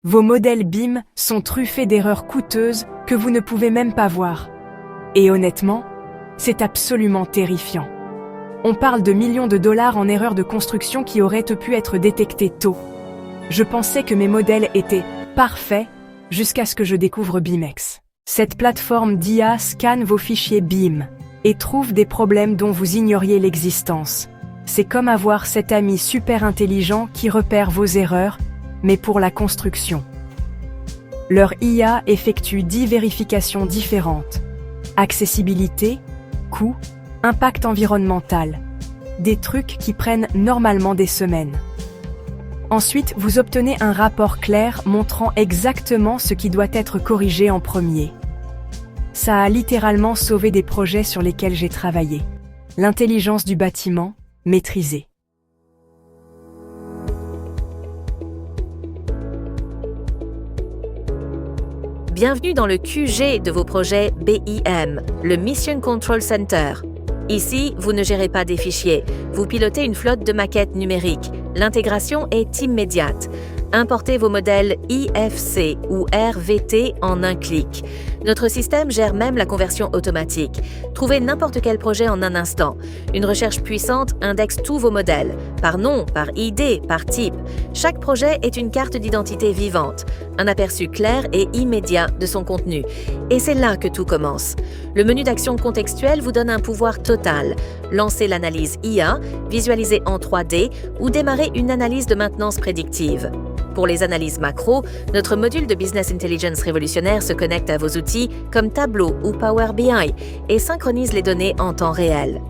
Vos modèles BIM sont truffés d'erreurs coûteuses que vous ne pouvez même pas voir. Et honnêtement, c'est absolument terrifiant. On parle de millions de dollars en erreurs de construction qui auraient pu être détectées tôt. Je pensais que mes modèles étaient parfaits jusqu'à ce que je découvre BIMX. Cette plateforme d'IA scanne vos fichiers BIM et trouve des problèmes dont vous ignoriez l'existence. C'est comme avoir cet ami super intelligent qui repère vos erreurs, mais pour la construction. Leur IA effectue 10 vérifications différentes. Accessibilité, coût, impact environnemental. Des trucs qui prennent normalement des semaines. Ensuite, vous obtenez un rapport clair montrant exactement ce qui doit être corrigé en premier. Ça a littéralement sauvé des projets sur lesquels j'ai travaillé. L'intelligence du bâtiment, maîtrisée. Bienvenue dans le QG de vos projets BIM, le Mission Control Center. Ici, vous ne gérez pas des fichiers, vous pilotez une flotte de maquettes numériques. L'intégration est immédiate. Importez vos modèles IFC ou RVT en un clic. Notre système gère même la conversion automatique. Trouvez n'importe quel projet en un instant. Une recherche puissante indexe tous vos modèles, par nom, par ID, par type. Chaque projet est une carte d'identité vivante, un aperçu clair et immédiat de son contenu. Et c'est là que tout commence. Le menu d'action contextuel vous donne un pouvoir total. Lancez l'analyse IA, visualisez en 3D ou démarrez une analyse de maintenance prédictive. Pour les analyses macro, notre module de Business Intelligence révolutionnaire se connecte à vos outils comme Tableau ou Power BI et synchronise les données en temps réel.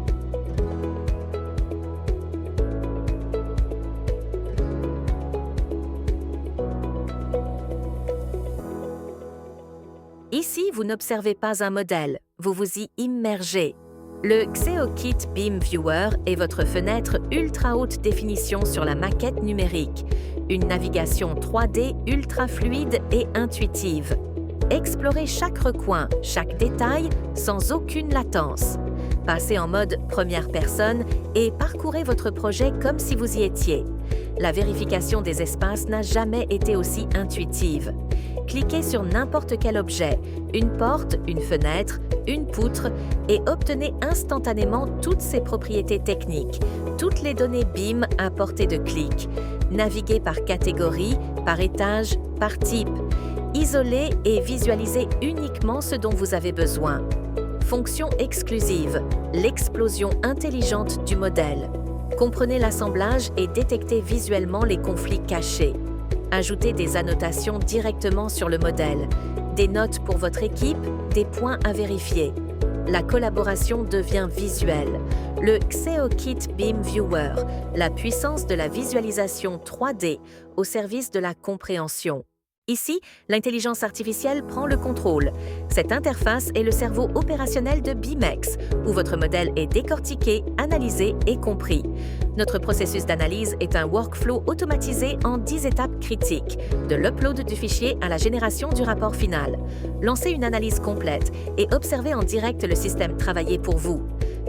Ici, vous n'observez pas un modèle, vous vous y immergez. Le XeoKit BIM Viewer est votre fenêtre ultra haute définition sur la maquette numérique. Une navigation 3D ultra fluide et intuitive. Explorez chaque recoin, chaque détail, sans aucune latence. Passez en mode première personne et parcourez votre projet comme si vous y étiez. La vérification des espaces n'a jamais été aussi intuitive. Cliquez sur n'importe quel objet, une porte, une fenêtre, une poutre et obtenez instantanément toutes ses propriétés techniques, toutes les données BIM à portée de clic. Naviguez par catégorie, par étage, par type. Isolez et visualisez uniquement ce dont vous avez besoin. Fonction exclusive, l'explosion intelligente du modèle. Comprenez l'assemblage et détectez visuellement les conflits cachés. Ajoutez des annotations directement sur le modèle, des notes pour votre équipe, des points à vérifier. La collaboration devient visuelle. Le XeoKit BIM Viewer, la puissance de la visualisation 3D au service de la compréhension. Ici, l'intelligence artificielle prend le contrôle. Cette interface est le cerveau opérationnel de BIMX, où votre modèle est décortiqué, analysé et compris. Notre processus d'analyse est un workflow automatisé en 10 étapes critiques, de l'upload du fichier à la génération du rapport final. Lancez une analyse complète et observez en direct le système travailler pour vous.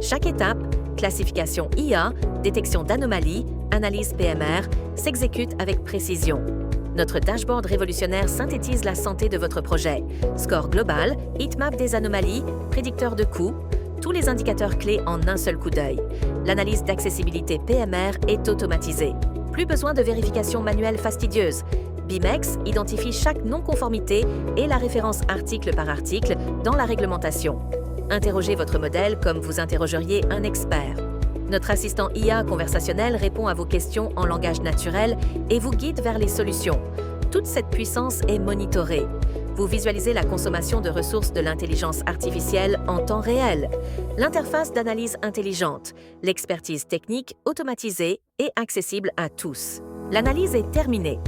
Chaque étape, classification IA, détection d'anomalies, analyse PMR, s'exécute avec précision. Notre dashboard révolutionnaire synthétise la santé de votre projet. Score global, heatmap des anomalies, prédicteur de coûts, tous les indicateurs clés en un seul coup d'œil. L'analyse d'accessibilité PMR est automatisée. Plus besoin de vérification manuelle fastidieuse. BIMX identifie chaque non-conformité et la référence article par article dans la réglementation. Interrogez votre modèle comme vous interrogeriez un expert. Notre assistant IA conversationnel répond à vos questions en langage naturel et vous guide vers les solutions. Toute cette puissance est monitorée. Vous visualisez la consommation de ressources de l'intelligence artificielle en temps réel, l'interface d'analyse intelligente, l'expertise technique automatisée et accessible à tous. L'analyse est terminée.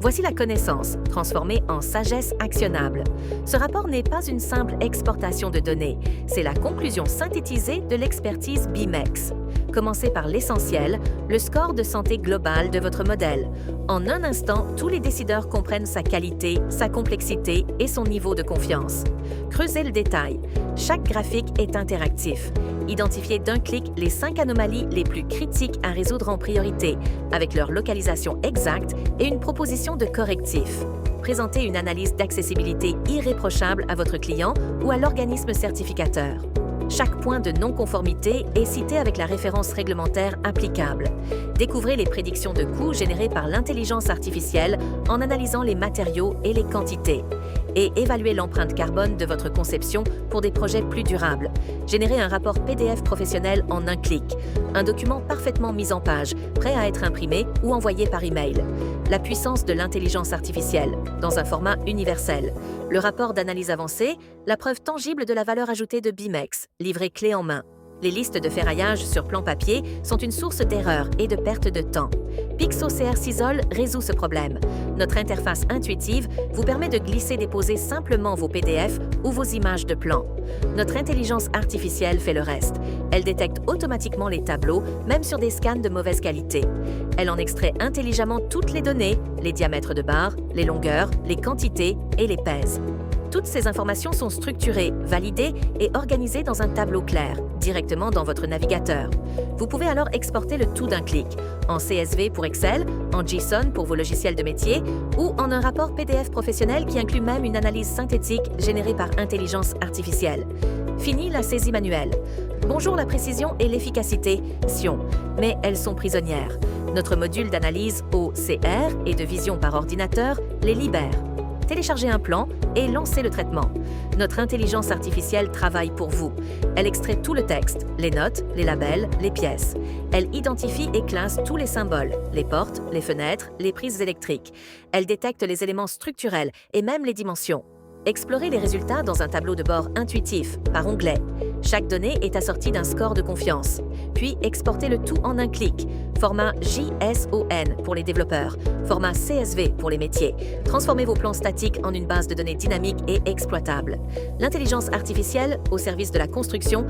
Voici la connaissance, transformée en sagesse actionnable. Ce rapport n'est pas une simple exportation de données, c'est la conclusion synthétisée de l'expertise BIMX. Commencez par l'essentiel, le score de santé global de votre modèle. En un instant, tous les décideurs comprennent sa qualité, sa complexité et son niveau de confiance. Creusez le détail. Chaque graphique est interactif. Identifiez d'un clic les 5 anomalies les plus critiques à résoudre en priorité, avec leur localisation exacte et une proposition de correctif. présentez une analyse d'accessibilité irréprochable à votre client ou à l'organisme certificateur. Chaque point de non-conformité est cité avec la référence réglementaire applicable. Découvrez les prédictions de coûts générées par l'intelligence artificielle en analysant les matériaux et les quantités. Et évaluez l'empreinte carbone de votre conception pour des projets plus durables. Générez un rapport PDF professionnel en un clic. Un document parfaitement mis en page, prêt à être imprimé ou envoyé par email. La puissance de l'intelligence artificielle, dans un format universel. Le rapport d'analyse avancée, la preuve tangible de la valeur ajoutée de BIMEX, livré clé en main. Les listes de ferraillage sur plan papier sont une source d'erreurs et de perte de temps. PixoCR Sisal résout ce problème. Notre interface intuitive vous permet de glisser-déposer simplement vos PDF ou vos images de plan. Notre intelligence artificielle fait le reste. Elle détecte automatiquement les tableaux, même sur des scans de mauvaise qualité. Elle en extrait intelligemment toutes les données, les diamètres de barres, les longueurs, les quantités et les pèse. Toutes ces informations sont structurées, validées et organisées dans un tableau clair, directement dans votre navigateur. Vous pouvez alors exporter le tout d'un clic, en CSV pour Excel, en JSON pour vos logiciels de métier ou en un rapport PDF professionnel qui inclut même une analyse synthétique générée par intelligence artificielle. Fini la saisie manuelle. Bonjour la précision et l'efficacité, Sion, mais elles sont prisonnières. Notre module d'analyse OCR et de vision par ordinateur les libère. Téléchargez un plan et lancez le traitement. Notre intelligence artificielle travaille pour vous. Elle extrait tout le texte, les notes, les labels, les pièces. Elle identifie et classe tous les symboles, les portes, les fenêtres, les prises électriques. Elle détecte les éléments structurels et même les dimensions. Explorez les résultats dans un tableau de bord intuitif, par onglet. Chaque donnée est assortie d'un score de confiance. Puis exportez le tout en un clic. Format JSON pour les développeurs, format CSV pour les métiers. Transformez vos plans statiques en une base de données dynamique et exploitable. L'intelligence artificielle au service de la construction